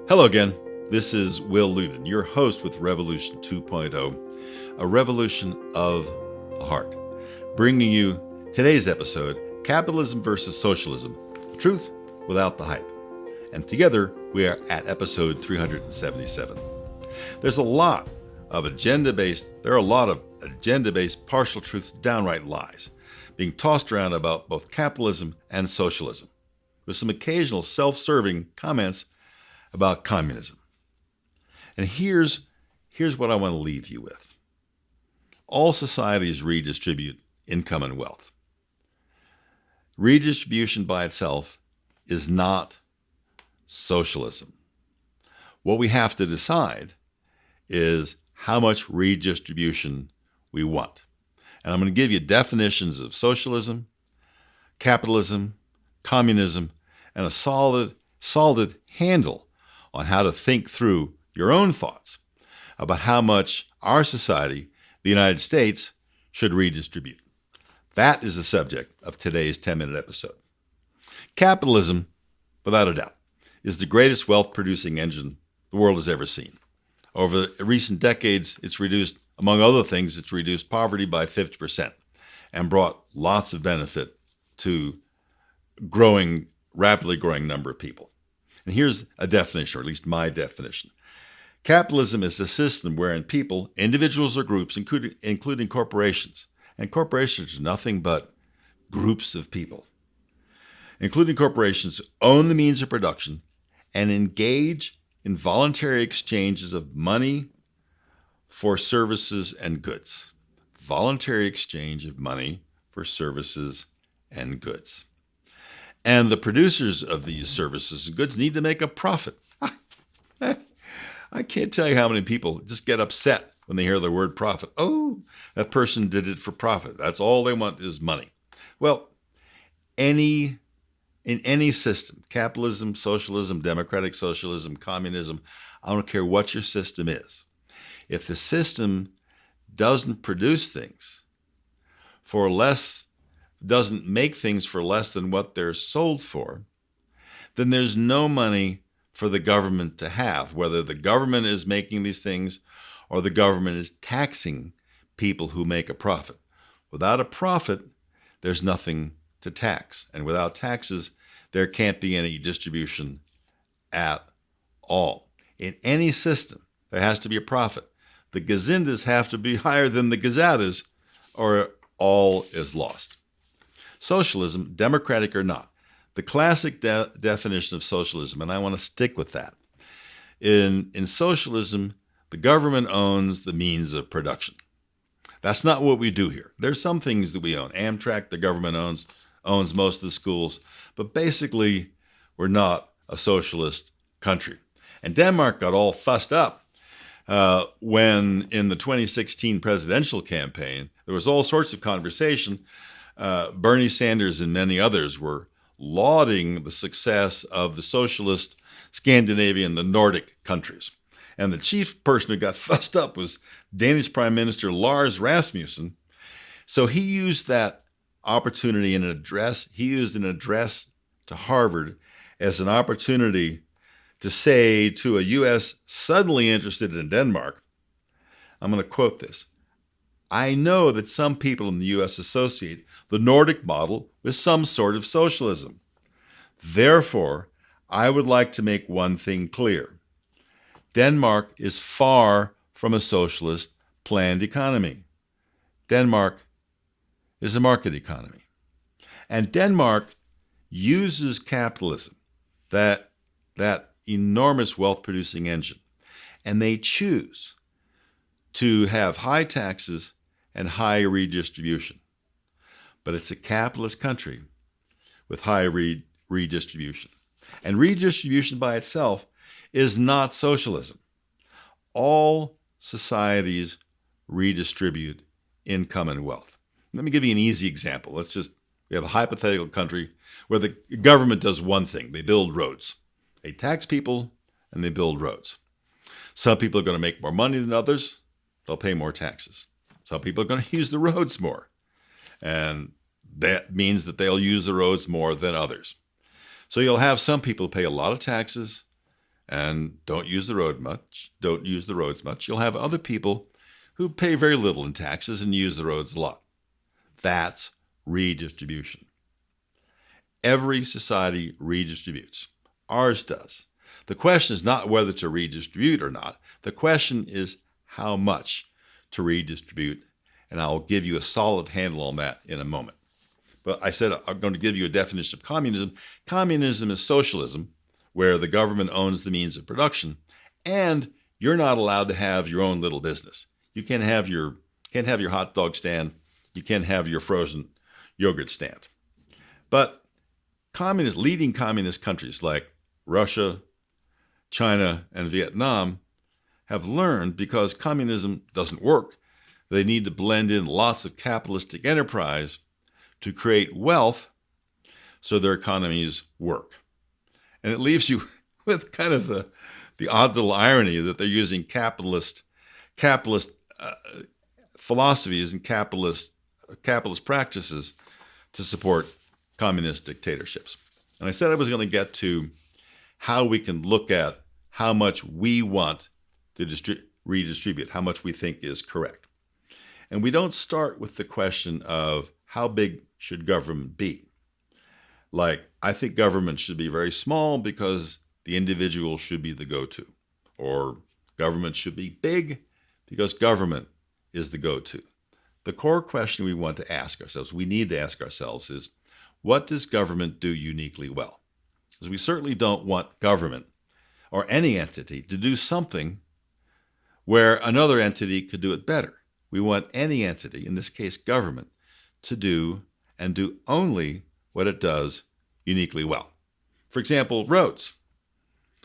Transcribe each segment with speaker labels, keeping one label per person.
Speaker 1: Hello again. This is Will Luden, your host with Revolution 2.0, a revolution of the heart, bringing you today's episode, Capitalism versus Socialism, the truth without the hype. And together we are at episode 377. There are a lot of agenda-based partial truths, downright lies, being tossed around about both capitalism and socialism, with some occasional self-serving comments about communism. And here's what I want to leave you with. All societies redistribute income and wealth. Redistribution by itself is not socialism. What we have to decide is how much redistribution we want. And I'm going to give you definitions of socialism, capitalism, communism, and a solid handle on how to think through your own thoughts about how much our society, the United States, should redistribute. That is the subject of today's 10-minute episode. Capitalism, without a doubt, is the greatest wealth-producing engine the world has ever seen. Over the recent decades, it's reduced, among other things, it's reduced poverty by 50% and brought lots of benefit to rapidly growing number of people. And here's a definition, or at least my definition. Capitalism is a system wherein people, individuals or groups, including corporations, and corporations are nothing but groups of people, including corporations, own the means of production and engage in voluntary exchanges of money for services and goods. Voluntary exchange of money for services and goods. And the producers of these services and goods need to make a profit. I can't tell you how many people just get upset when they hear the word profit. Oh, that person did it for profit. That's all they want is money. Well, in any system, capitalism, socialism, democratic socialism, communism, I don't care what your system is. If the system doesn't produce things for less, doesn't make things for less than what they're sold for, then there's no money for the government to have, whether the government is making these things or the government is taxing people who make a profit. Without a profit, there's nothing to tax. And without taxes, there can't be any distribution at all. In any system, there has to be a profit. The gazindas have to be higher than the gazadas, or all is lost. Socialism, democratic or not, the classic definition of socialism, and I want to stick with that. In socialism, the government owns the means of production. That's not what we do here. There's some things that we own. Amtrak, the government owns most of the schools, but basically, we're not a socialist country. And Denmark got all fussed up when in the 2016 presidential campaign, there was all sorts of conversation. Bernie Sanders and many others were lauding the success of the socialist Scandinavian, the Nordic countries. And the chief person who got fussed up was Danish Prime Minister Lars Rasmussen. So he used that opportunity in an address. He used an address to Harvard as an opportunity to say to a U.S. suddenly interested in Denmark, I'm going to quote this, "I know that some people in the U.S. associate the Nordic model with some sort of socialism. Therefore, I would like to make one thing clear. Denmark is far from a socialist planned economy. Denmark is a market economy. And Denmark uses capitalism, that enormous wealth-producing engine, and they choose to have high taxes and high redistribution. But it's a capitalist country with high redistribution. And redistribution by itself is not socialism. All societies redistribute income and wealth. Let me give you an easy example. We have a hypothetical country where the government does one thing. They build roads. They tax people and they build roads. Some people are going to make more money than others. They'll pay more taxes. Some people are going to use the roads more. And that means that they'll use the roads more than others. So you'll have some people pay a lot of taxes and don't use the roads much, you'll have other people who pay very little in taxes and use the roads a lot. That's redistribution. Every society redistributes. Ours does. The question is not whether to redistribute or not. The question is how much to redistribute, and I'll give you a solid handle on that in a moment. But I said I'm going to give you a definition of communism. Communism is socialism, where the government owns the means of production, and you're not allowed to have your own little business. You can't have your hot dog stand. You can't have your frozen yogurt stand. But leading communist countries like Russia, China, and Vietnam have learned, because communism doesn't work, they need to blend in lots of capitalistic enterprise to create wealth so their economies work. And it leaves you with kind of the odd little irony that they're using capitalist philosophies and capitalist practices to support communist dictatorships. And I said I was going to get to how we can look at how much we want to redistribute, how much we think is correct. And we don't start with the question of how big should government be. Like, I think government should be very small because the individual should be the go-to. Or government should be big because government is the go-to. The core question we want to ask ourselves, we need to ask ourselves, is what does government do uniquely well? Because we certainly don't want government or any entity to do something where another entity could do it better. We want any entity, in this case government, to do and do only what it does uniquely well. For example, roads,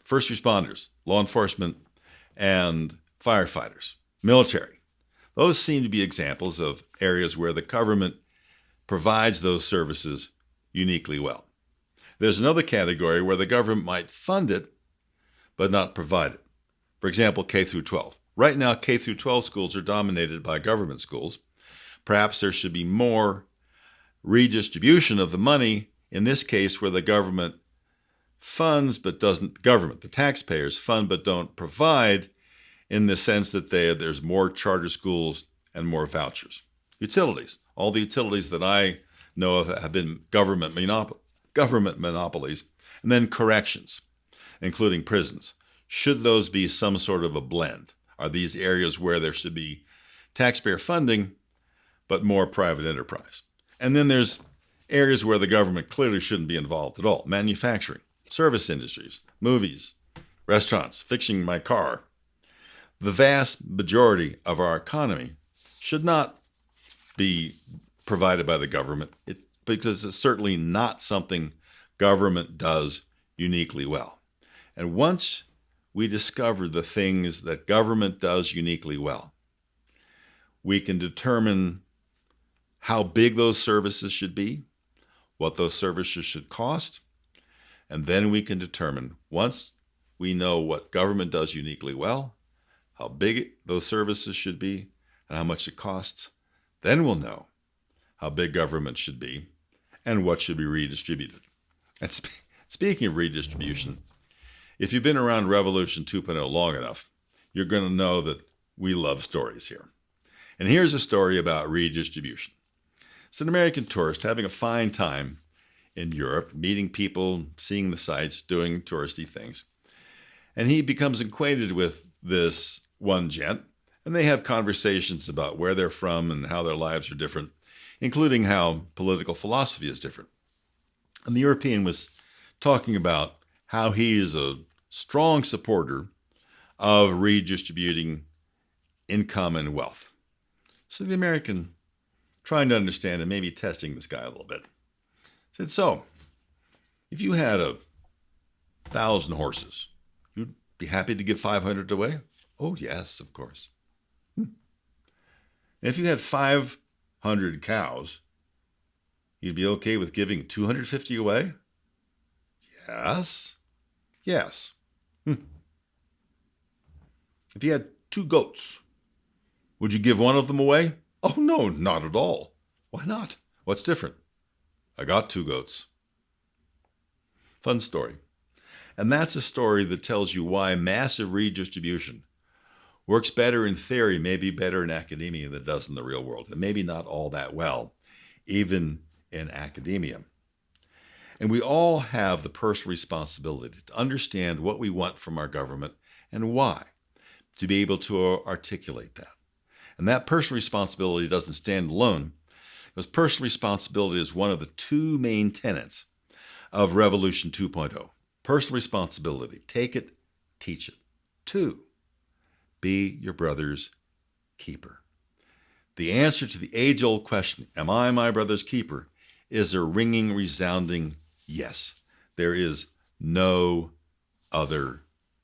Speaker 1: first responders, law enforcement, and firefighters, military. Those seem to be examples of areas where the government provides those services uniquely well. There's another category where the government might fund it, but not provide it. For example, K through 12. Right now, K through 12 schools are dominated by government schools. Perhaps there should be more redistribution of the money, in this case where the government funds but doesn't, the taxpayers fund but don't provide, in the sense that there's more charter schools and more vouchers. Utilities. All the utilities that I know of have been government monopolies. And then corrections, including prisons. Should those be some sort of a blend? Are these areas where there should be taxpayer funding, but more private enterprise? And then there's areas where the government clearly shouldn't be involved at all. Manufacturing, service industries, movies, restaurants, fixing my car. The vast majority of our economy should not be provided by the government because it's certainly not something government does uniquely well. And once we discover the things that government does uniquely well, we can determine how big those services should be, what those services should cost, and then we can determine, once we know what government does uniquely well, how big those services should be, and how much it costs, then we'll know how big government should be and what should be redistributed. And speaking of redistribution, if you've been around Revolution 2.0 long enough, you're going to know that we love stories here. And here's a story about redistribution. It's an American tourist having a fine time in Europe, meeting people, seeing the sights, doing touristy things. And he becomes acquainted with this one gent, and they have conversations about where they're from and how their lives are different, including how political philosophy is different. And the European was talking about how he is a strong supporter of redistributing income and wealth. So the American, trying to understand and maybe testing this guy a little bit, said, so, if you had 1,000 horses, you'd be happy to give 500 away? Oh, yes, of course. And if you had 500 cows, you'd be okay with giving 250 away? Yes. Yes. If you had 2 goats, would you give one of them away? Oh, no, not at all. Why not? What's different? I got 2 goats. Fun story. And that's a story that tells you why massive redistribution works better in theory, maybe better in academia than it does in the real world, and maybe not all that well, even in academia. And we all have the personal responsibility to understand what we want from our government and why, to be able to articulate that. And that personal responsibility doesn't stand alone, because personal responsibility is one of the two main tenets of Revolution 2.0. Personal responsibility, take it, teach it. 2, be your brother's keeper. The answer to the age-old question, am I my brother's keeper, is a ringing, resounding yes. There is no other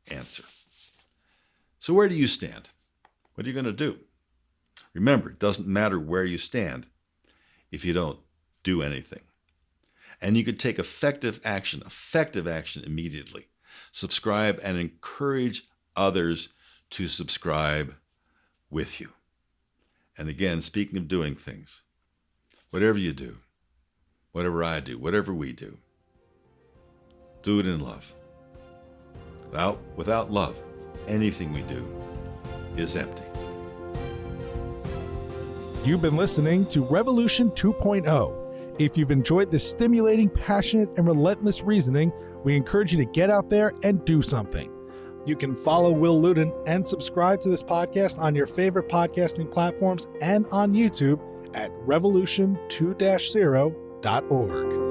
Speaker 1: answer. So where do you stand? What are you going to do? Remember, it doesn't matter where you stand if you don't do anything. And you could take effective action immediately. Subscribe and encourage others to subscribe with you. And again, speaking of doing things, whatever you do, whatever I do, whatever we do, do it in love. Without love, anything we do is empty.
Speaker 2: You've been listening to Revolution 2.0. If you've enjoyed this stimulating, passionate, and relentless reasoning, we encourage you to get out there and do something. You can follow Will Luden and subscribe to this podcast on your favorite podcasting platforms and on YouTube at revolution2-0.org.